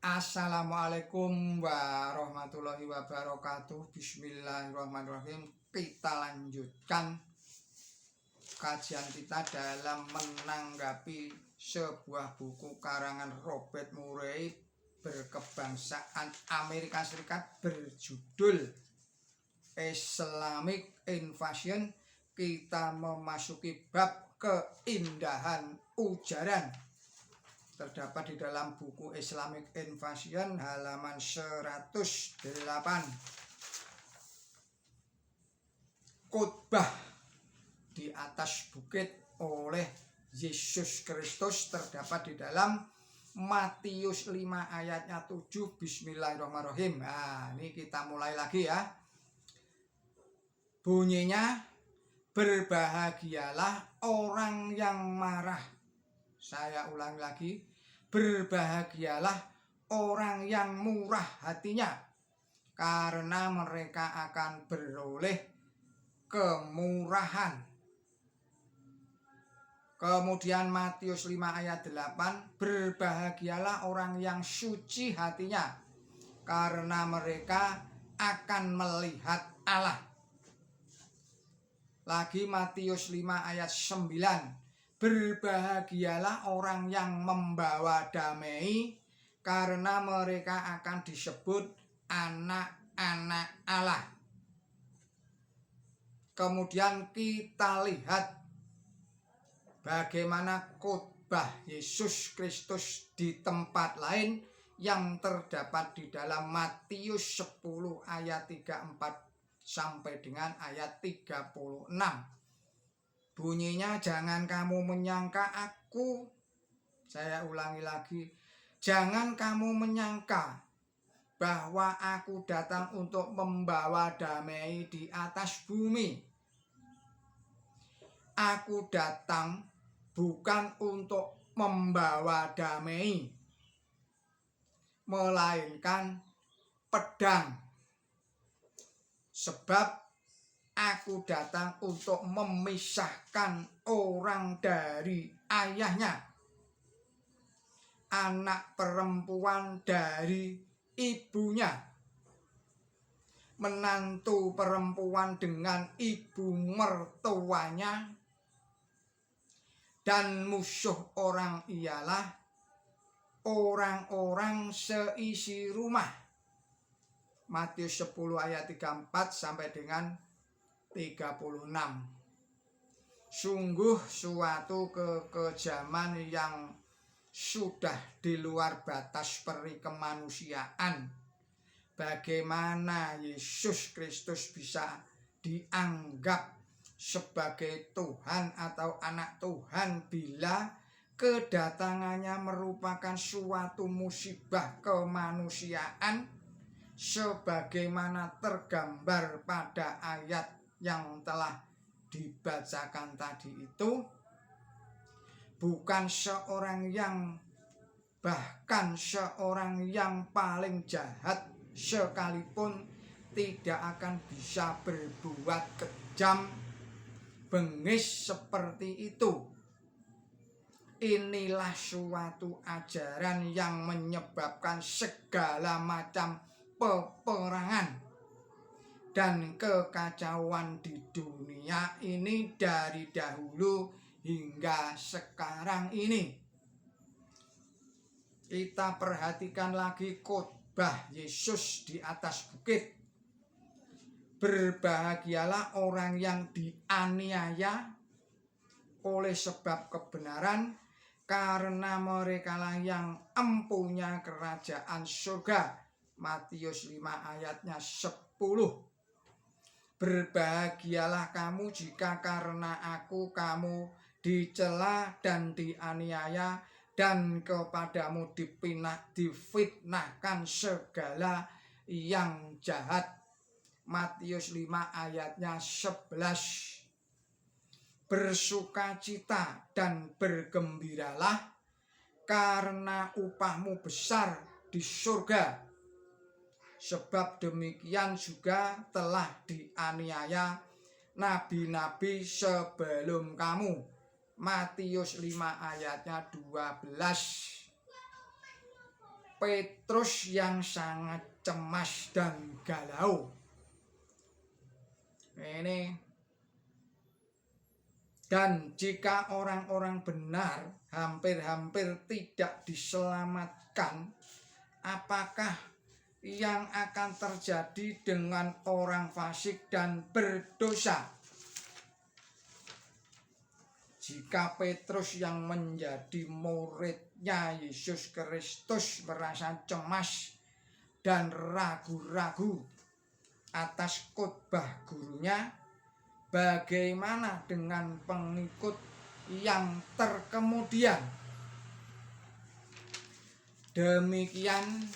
Assalamualaikum warahmatullahi wabarakatuh. Bismillahirrahmanirrahim. Kita lanjutkan kajian kita dalam menanggapi sebuah buku karangan Robert Murray berkebangsaan Amerika Serikat berjudul Islamic Invasion. Kita memasuki bab keindahan ujaran. Terdapat di dalam buku Islamic Invasion halaman 108. Khotbah di atas bukit oleh Yesus Kristus terdapat di dalam Matius 5 ayatnya 7. Bismillahirrahmanirrahim. Nah, ini kita mulai lagi ya. Bunyinya, berbahagialah orang yang marah. Saya ulangi lagi, berbahagialah orang yang murah hatinya, karena mereka akan beroleh kemurahan. Kemudian Matius 5 ayat 8, berbahagialah orang yang suci hatinya, karena mereka akan melihat Allah. Lagi Matius 5 ayat 9, berbahagialah orang yang membawa damai, karena mereka akan disebut anak-anak Allah. Kemudian kita lihat bagaimana khotbah Yesus Kristus di tempat lain yang terdapat di dalam Matius 10 ayat 34 sampai dengan ayat 36. Bunyinya, jangan kamu menyangka aku. Saya ulangi lagi, jangan kamu menyangka bahwa aku datang untuk membawa damai di atas bumi. Aku datang bukan untuk membawa damai, melainkan pedang. Sebab aku datang untuk memisahkan orang dari ayahnya, anak perempuan dari ibunya, menantu perempuan dengan ibu mertuanya, dan musuh orang ialah orang-orang seisi rumah. Matius 10 ayat 34 sampai dengan 36. Sungguh suatu kekejaman yang sudah di luar batas peri kemanusiaan. Bagaimana Yesus Kristus bisa dianggap sebagai Tuhan atau anak Tuhan bila kedatangannya merupakan suatu musibah kemanusiaan, sebagaimana tergambar pada ayat yang telah dibacakan tadi itu. Bukan seorang yang, bahkan seorang yang paling jahat sekalipun tidak akan bisa berbuat kejam, bengis seperti itu. Inilah suatu ajaran yang menyebabkan segala macam peperangan dan kekacauan di dunia ini dari dahulu hingga sekarang ini. Kita perhatikan lagi khotbah Yesus di atas bukit. Berbahagialah orang yang dianiaya oleh sebab kebenaran, karena merekalah yang empunya kerajaan surga. Matius 5 ayatnya 10. Berbahagialah kamu jika karena aku kamu dicela dan dianiaya, dan kepadamu difitnahkan segala yang jahat. Matius 5 ayatnya 11. Bersukacita dan bergembiralah, karena upahmu besar di surga. Sebab demikian juga telah dianiaya nabi-nabi sebelum kamu. Matius 5 ayatnya 12. Petrus yang sangat cemas dan galau. Ini. Dan jika orang-orang benar hampir-hampir tidak diselamatkan, apakah yang akan terjadi dengan orang fasik dan berdosa? Jika Petrus yang menjadi muridnya Yesus Kristus merasa cemas dan ragu-ragu atas khotbah gurunya, bagaimana dengan pengikut yang terkemudian? Demikian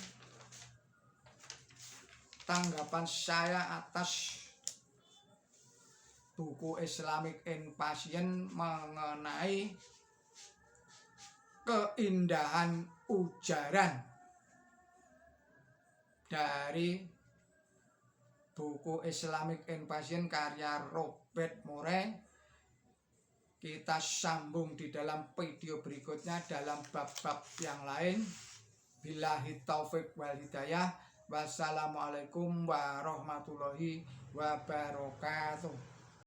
tanggapan saya atas buku Islamic Invasion mengenai keindahan ujaran dari buku Islamic Invasion karya Robert Murray. Kita sambung di dalam video berikutnya dalam bab-bab yang lain. Billahi taufik wal hidayah. Wassalamualaikum warahmatullahi wabarakatuh.